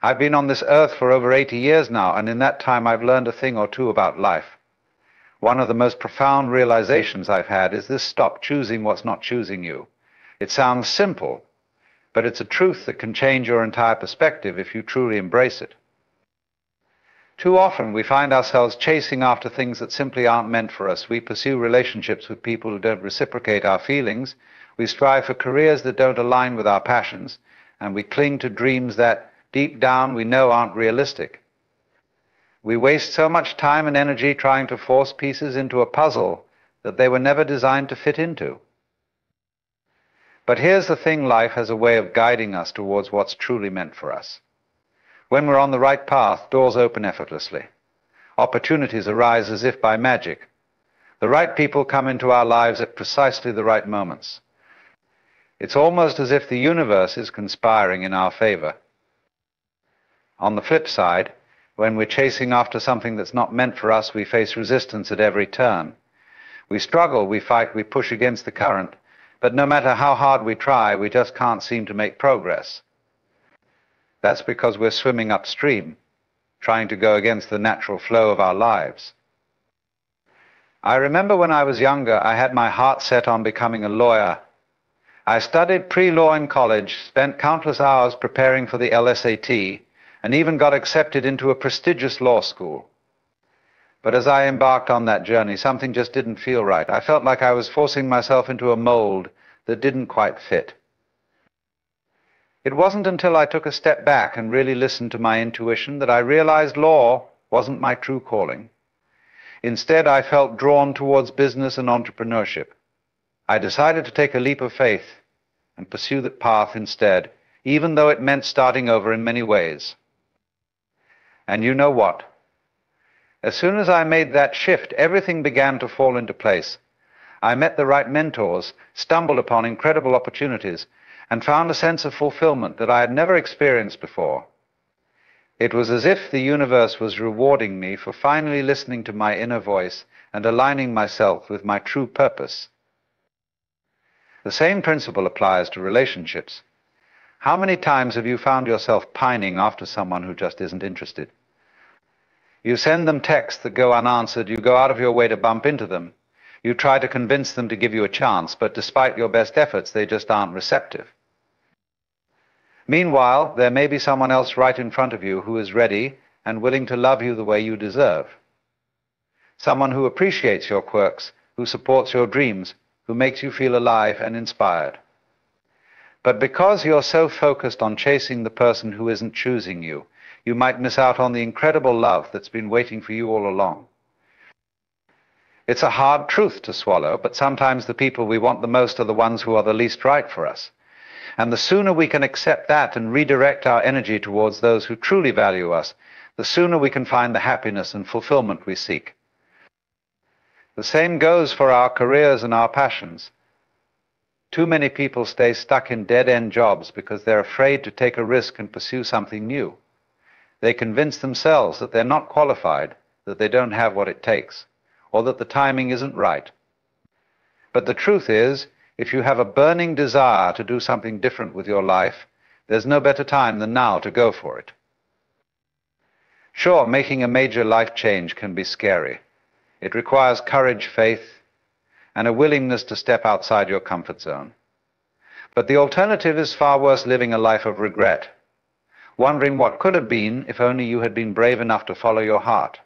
I've been on this earth for over 80 years now, and in that time I've learned a thing or two about life. One of the most profound realizations I've had is this: stop choosing what's not choosing you. It sounds simple, but it's a truth that can change your entire perspective if you truly embrace it. Too often we find ourselves chasing after things that simply aren't meant for us. We pursue relationships with people who don't reciprocate our feelings. We strive for careers that don't align with our passions, and we cling to dreams that, deep down, we know aren't realistic. We waste so much time and energy trying to force pieces into a puzzle that they were never designed to fit into. But here's the thing: life has a way of guiding us towards what's truly meant for us. When we're on the right path, doors open effortlessly. Opportunities arise as if by magic. The right people come into our lives at precisely the right moments. It's almost as if the universe is conspiring in our favor. On the flip side, when we're chasing after something that's not meant for us, we face resistance at every turn. We struggle, we fight, we push against the current, but no matter how hard we try, we just can't seem to make progress. That's because we're swimming upstream, trying to go against the natural flow of our lives. I remember when I was younger, I had my heart set on becoming a lawyer. I studied pre-law in college, spent countless hours preparing for the LSAT, and even got accepted into a prestigious law school. But as I embarked on that journey, something just didn't feel right. I felt like I was forcing myself into a mold that didn't quite fit. It wasn't until I took a step back and really listened to my intuition that I realized law wasn't my true calling. Instead, I felt drawn towards business and entrepreneurship. I decided to take a leap of faith and pursue that path instead, even though it meant starting over in many ways. And you know what? As soon as I made that shift, everything began to fall into place. I met the right mentors, stumbled upon incredible opportunities, and found a sense of fulfillment that I had never experienced before. It was as if the universe was rewarding me for finally listening to my inner voice and aligning myself with my true purpose. The same principle applies to relationships. How many times have you found yourself pining after someone who just isn't interested? You send them texts that go unanswered, you go out of your way to bump into them, you try to convince them to give you a chance, but despite your best efforts, they just aren't receptive. Meanwhile, there may be someone else right in front of you who is ready and willing to love you the way you deserve. Someone who appreciates your quirks, who supports your dreams, who makes you feel alive and inspired. But because you're so focused on chasing the person who isn't choosing you, you might miss out on the incredible love that's been waiting for you all along. It's a hard truth to swallow, but sometimes the people we want the most are the ones who are the least right for us. And the sooner we can accept that and redirect our energy towards those who truly value us, the sooner we can find the happiness and fulfillment we seek. The same goes for our careers and our passions. Too many people stay stuck in dead-end jobs because they're afraid to take a risk and pursue something new. They convince themselves that they're not qualified, that they don't have what it takes, or that the timing isn't right. But the truth is, if you have a burning desire to do something different with your life, there's no better time than now to go for it. Sure, making a major life change can be scary. It requires courage, faith, and a willingness to step outside your comfort zone. But the alternative is far worse: living a life of regret, wondering what could have been if only you had been brave enough to follow your heart.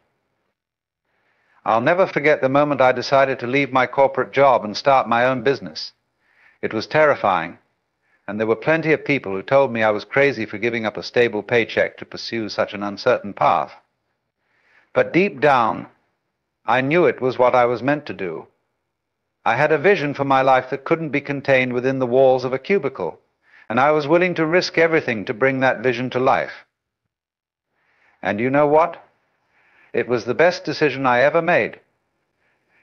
I'll never forget the moment I decided to leave my corporate job and start my own business. It was terrifying, and there were plenty of people who told me I was crazy for giving up a stable paycheck to pursue such an uncertain path. But deep down, I knew it was what I was meant to do. I had a vision for my life that couldn't be contained within the walls of a cubicle, and I was willing to risk everything to bring that vision to life. And you know what? It was the best decision I ever made.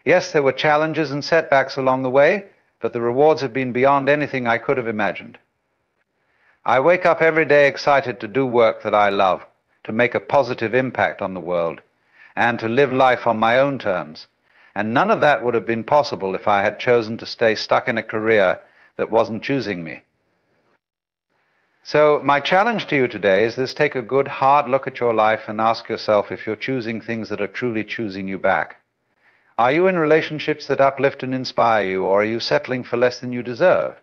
Yes, there were challenges and setbacks along the way, but the rewards have been beyond anything I could have imagined. I wake up every day excited to do work that I love, to make a positive impact on the world, and to live life on my own terms. And none of that would have been possible if I had chosen to stay stuck in a career that wasn't choosing me. So my challenge to you today is this: take a good hard look at your life and ask yourself if you're choosing things that are truly choosing you back. Are you in relationships that uplift and inspire you, or are you settling for less than you deserve?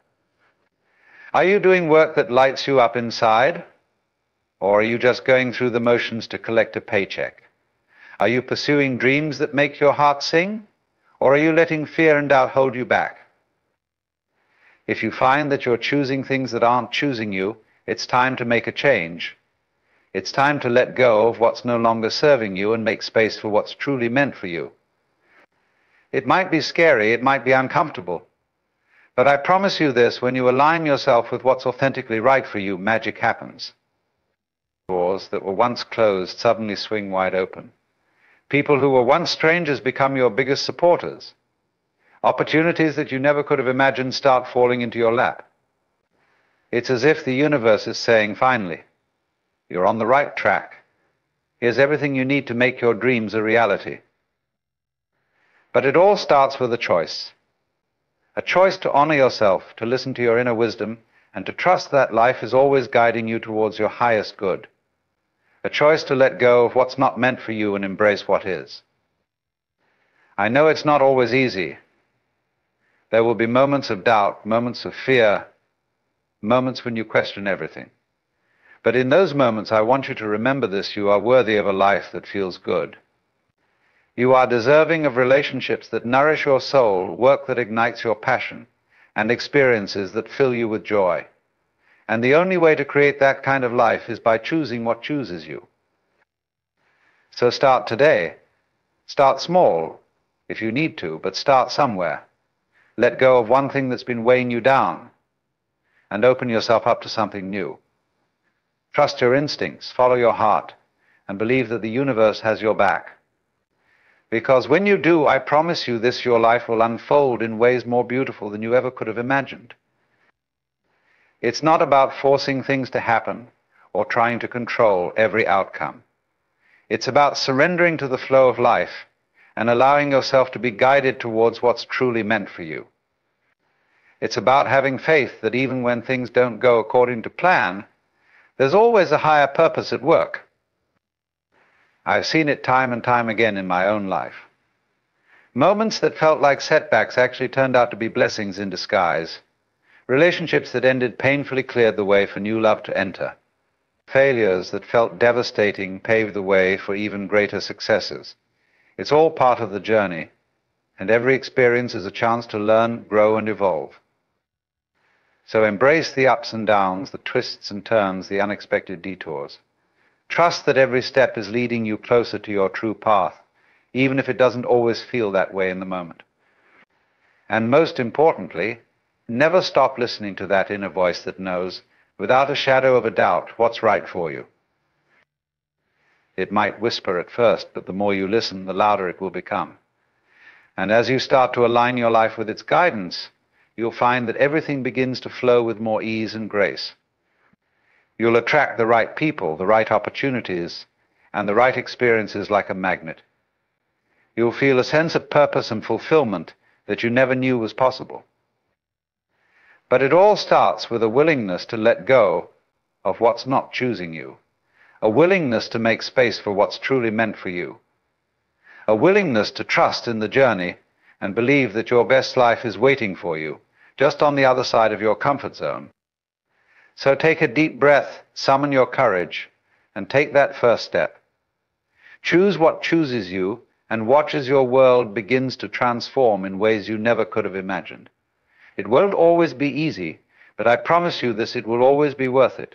Are you doing work that lights you up inside, or are you just going through the motions to collect a paycheck? Are you pursuing dreams that make your heart sing, or are you letting fear and doubt hold you back? If you find that you're choosing things that aren't choosing you, it's time to make a change. It's time to let go of what's no longer serving you and make space for what's truly meant for you. It might be scary, it might be uncomfortable, but I promise you this: when you align yourself with what's authentically right for you, magic happens. Doors that were once closed suddenly swing wide open. People who were once strangers become your biggest supporters. Opportunities that you never could have imagined start falling into your lap. It's as if the universe is saying, finally, you're on the right track. Here's everything you need to make your dreams a reality. But it all starts with a choice. A choice to honor yourself, to listen to your inner wisdom, and to trust that life is always guiding you towards your highest good. A choice to let go of what's not meant for you and embrace what is. I know it's not always easy. There will be moments of doubt, moments of fear, moments when you question everything. But in those moments, I want you to remember this: you are worthy of a life that feels good. You are deserving of relationships that nourish your soul, work that ignites your passion, and experiences that fill you with joy. And the only way to create that kind of life is by choosing what chooses you. So start today. Start small, if you need to, but start somewhere. Let go of one thing that's been weighing you down, and open yourself up to something new. Trust your instincts, follow your heart, and believe that the universe has your back. Because when you do, I promise you this: your life will unfold in ways more beautiful than you ever could have imagined. It's not about forcing things to happen or trying to control every outcome. It's about surrendering to the flow of life and allowing yourself to be guided towards what's truly meant for you. It's about having faith that even when things don't go according to plan, there's always a higher purpose at work. I've seen it time and time again in my own life. Moments that felt like setbacks actually turned out to be blessings in disguise. Relationships that ended painfully cleared the way for new love to enter. Failures that felt devastating paved the way for even greater successes. It's all part of the journey, and every experience is a chance to learn, grow, and evolve. So embrace the ups and downs, the twists and turns, the unexpected detours. Trust that every step is leading you closer to your true path, even if it doesn't always feel that way in the moment. And most importantly, never stop listening to that inner voice that knows, without a shadow of a doubt, what's right for you. It might whisper at first, but the more you listen, the louder it will become. And as you start to align your life with its guidance, you'll find that everything begins to flow with more ease and grace. You'll attract the right people, the right opportunities, and the right experiences like a magnet. You'll feel a sense of purpose and fulfillment that you never knew was possible. But it all starts with a willingness to let go of what's not choosing you, a willingness to make space for what's truly meant for you, a willingness to trust in the journey and believe that your best life is waiting for you, just on the other side of your comfort zone. So take a deep breath, summon your courage, and take that first step. Choose what chooses you, and watch as your world begins to transform in ways you never could have imagined. It won't always be easy, but I promise you this: it will always be worth it.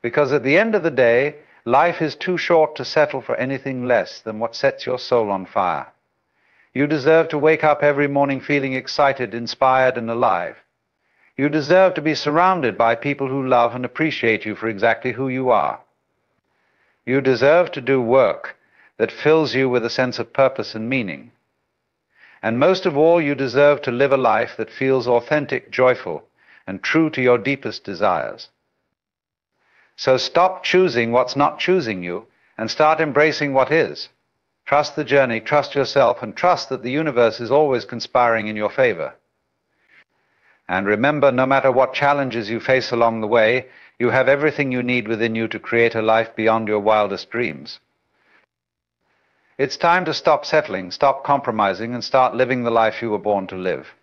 Because at the end of the day, life is too short to settle for anything less than what sets your soul on fire. You deserve to wake up every morning feeling excited, inspired, and alive. You deserve to be surrounded by people who love and appreciate you for exactly who you are. You deserve to do work that fills you with a sense of purpose and meaning. And most of all, you deserve to live a life that feels authentic, joyful, and true to your deepest desires. So stop choosing what's not choosing you and start embracing what is. Trust the journey, trust yourself, and trust that the universe is always conspiring in your favor. And remember, no matter what challenges you face along the way, you have everything you need within you to create a life beyond your wildest dreams. It's time to stop settling, stop compromising, and start living the life you were born to live.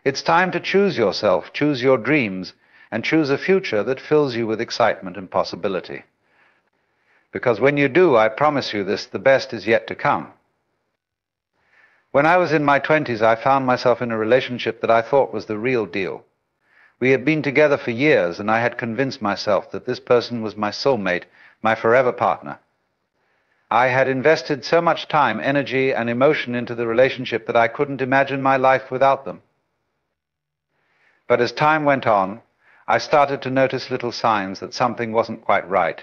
It's time to choose yourself, choose your dreams, and choose a future that fills you with excitement and possibility. Because when you do, I promise you this, the best is yet to come. When I was in my 20s, I found myself in a relationship that I thought was the real deal. We had been together for years, and I had convinced myself that this person was my soulmate, my forever partner. I had invested so much time, energy, and emotion into the relationship that I couldn't imagine my life without them. But as time went on, I started to notice little signs that something wasn't quite right.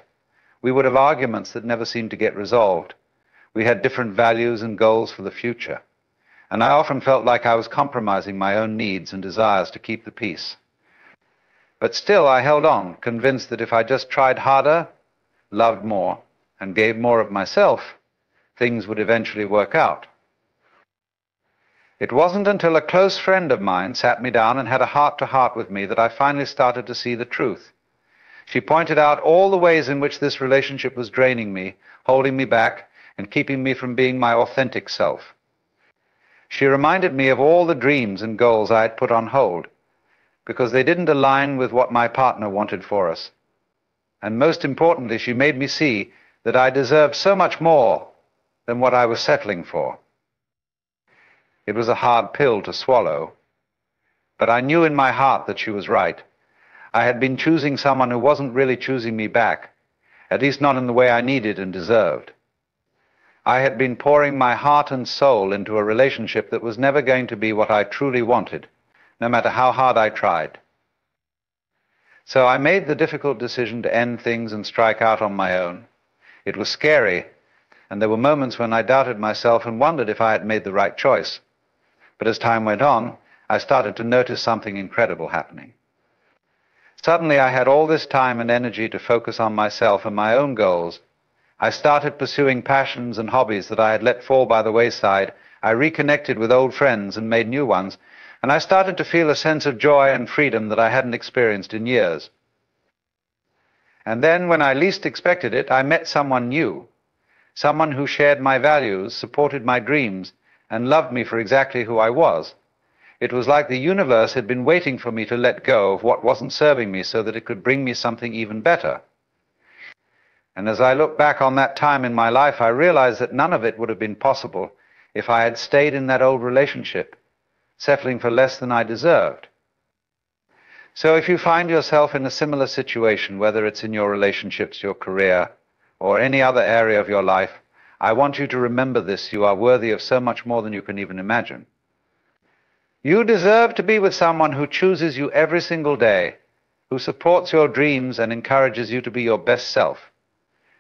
We would have arguments that never seemed to get resolved. We had different values and goals for the future. And I often felt like I was compromising my own needs and desires to keep the peace. But still I held on, convinced that if I just tried harder, loved more, and gave more of myself, things would eventually work out. It wasn't until a close friend of mine sat me down and had a heart-to-heart with me that I finally started to see the truth. She pointed out all the ways in which this relationship was draining me, holding me back, and keeping me from being my authentic self. She reminded me of all the dreams and goals I had put on hold, because they didn't align with what my partner wanted for us. And most importantly, she made me see that I deserved so much more than what I was settling for. It was a hard pill to swallow, but I knew in my heart that she was right. I had been choosing someone who wasn't really choosing me back, at least not in the way I needed and deserved. I had been pouring my heart and soul into a relationship that was never going to be what I truly wanted, no matter how hard I tried. So I made the difficult decision to end things and strike out on my own. It was scary, and there were moments when I doubted myself and wondered if I had made the right choice. But as time went on, I started to notice something incredible happening. Suddenly I had all this time and energy to focus on myself and my own goals. I started pursuing passions and hobbies that I had let fall by the wayside. I reconnected with old friends and made new ones, and I started to feel a sense of joy and freedom that I hadn't experienced in years. And then, when I least expected it, I met someone new, someone who shared my values, supported my dreams, and loved me for exactly who I was. It was like the universe had been waiting for me to let go of what wasn't serving me so that it could bring me something even better. And as I look back on that time in my life, I realize that none of it would have been possible if I had stayed in that old relationship, settling for less than I deserved. So if you find yourself in a similar situation, whether it's in your relationships, your career, or any other area of your life, I want you to remember this: you are worthy of so much more than you can even imagine. You deserve to be with someone who chooses you every single day, who supports your dreams and encourages you to be your best self.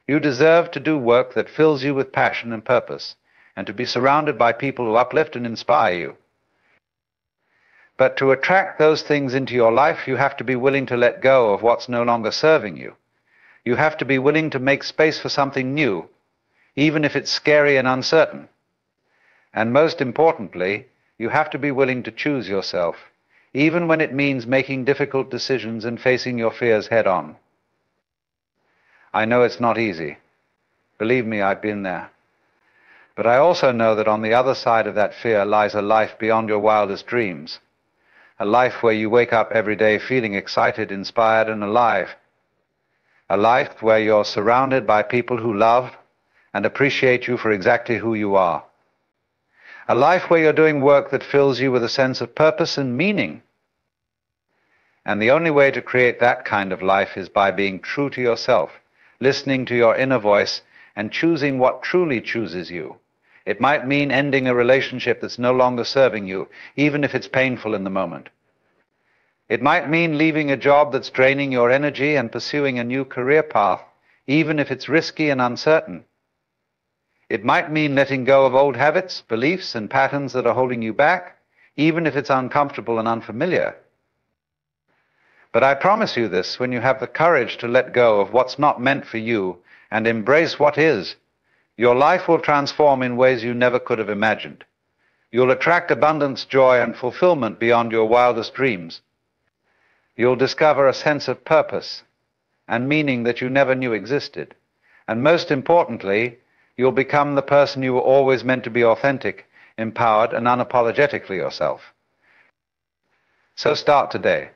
You deserve to do work that fills you with passion and purpose, and to be surrounded by people who uplift and inspire you. But to attract those things into your life, you have to be willing to let go of what's no longer serving you. You have to be willing to make space for something new, even if it's scary and uncertain. And most importantly, you have to be willing to choose yourself, even when it means making difficult decisions and facing your fears head on. I know it's not easy. Believe me, I've been there. But I also know that on the other side of that fear lies a life beyond your wildest dreams. A life where you wake up every day feeling excited, inspired, and alive. A life where you're surrounded by people who love and appreciate you for exactly who you are. A life where you're doing work that fills you with a sense of purpose and meaning. And the only way to create that kind of life is by being true to yourself, listening to your inner voice, and choosing what truly chooses you. It might mean ending a relationship that's no longer serving you, even if it's painful in the moment. It might mean leaving a job that's draining your energy and pursuing a new career path, even if it's risky and uncertain. It might mean letting go of old habits, beliefs, and patterns that are holding you back, even if it's uncomfortable and unfamiliar. But I promise you this: when you have the courage to let go of what's not meant for you and embrace what is, your life will transform in ways you never could have imagined. You'll attract abundance, joy, and fulfillment beyond your wildest dreams. You'll discover a sense of purpose and meaning that you never knew existed. And most importantly, you'll become the person you were always meant to be: authentic, empowered, and unapologetically yourself. So start today.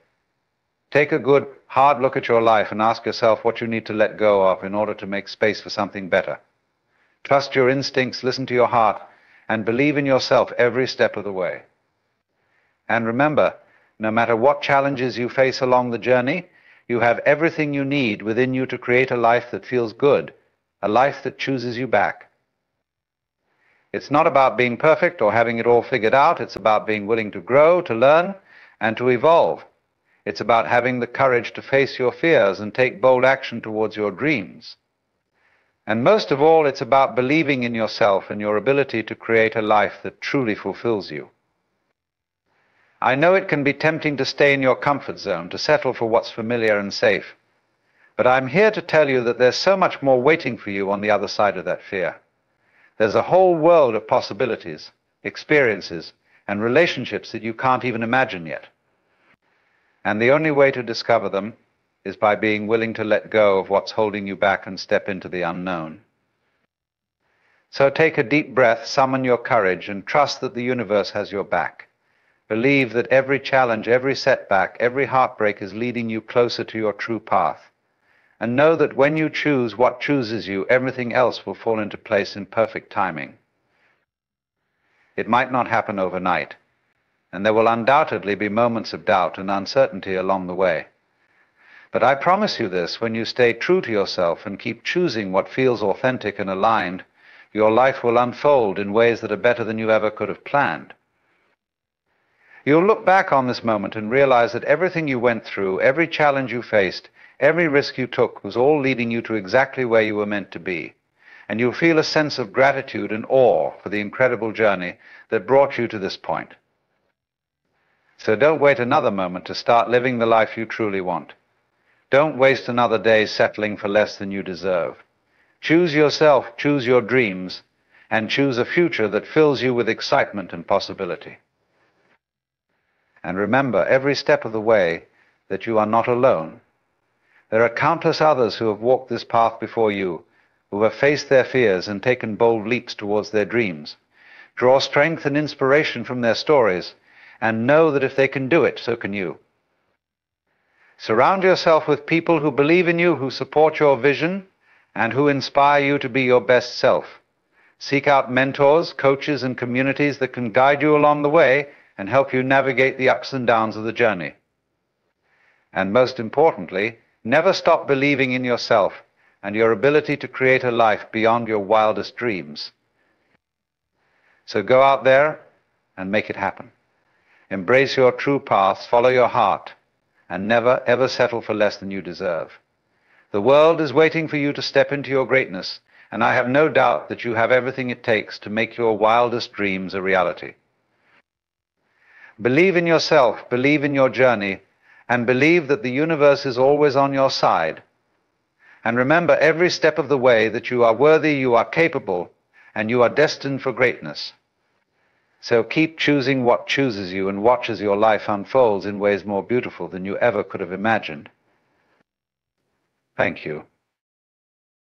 Take a good, hard look at your life and ask yourself what you need to let go of in order to make space for something better. Trust your instincts, listen to your heart, and believe in yourself every step of the way. And remember, no matter what challenges you face along the journey, you have everything you need within you to create a life that feels good, a life that chooses you back. It's not about being perfect or having it all figured out. It's about being willing to grow, to learn, and to evolve. It's about having the courage to face your fears and take bold action towards your dreams. And most of all, it's about believing in yourself and your ability to create a life that truly fulfills you. I know it can be tempting to stay in your comfort zone, to settle for what's familiar and safe. But I'm here to tell you that there's so much more waiting for you on the other side of that fear. There's a whole world of possibilities, experiences, and relationships that you can't even imagine yet. And the only way to discover them is by being willing to let go of what's holding you back and step into the unknown. So take a deep breath, summon your courage, and trust that the universe has your back. Believe that every challenge, every setback, every heartbreak is leading you closer to your true path. And know that when you choose what chooses you, everything else will fall into place in perfect timing. It might not happen overnight, and there will undoubtedly be moments of doubt and uncertainty along the way. But I promise you this: when you stay true to yourself and keep choosing what feels authentic and aligned, your life will unfold in ways that are better than you ever could have planned. You'll look back on this moment and realize that everything you went through, every challenge you faced, every risk you took was all leading you to exactly where you were meant to be. And you'll feel a sense of gratitude and awe for the incredible journey that brought you to this point. So don't wait another moment to start living the life you truly want. Don't waste another day settling for less than you deserve. Choose yourself, choose your dreams, and choose a future that fills you with excitement and possibility. And remember every step of the way that you are not alone. There are countless others who have walked this path before you, who have faced their fears and taken bold leaps towards their dreams. Draw strength and inspiration from their stories, and know that if they can do it, so can you. Surround yourself with people who believe in you, who support your vision, and who inspire you to be your best self. Seek out mentors, coaches, and communities that can guide you along the way and help you navigate the ups and downs of the journey. And most importantly, never stop believing in yourself and your ability to create a life beyond your wildest dreams. So go out there and make it happen. Embrace your true path, follow your heart, and never ever settle for less than you deserve. The world is waiting for you to step into your greatness, and I have no doubt that you have everything it takes to make your wildest dreams a reality. Believe in yourself, believe in your journey, and believe that the universe is always on your side. And remember every step of the way that you are worthy, you are capable, and you are destined for greatness. So keep choosing what chooses you and watch as your life unfolds in ways more beautiful than you ever could have imagined. Thank you.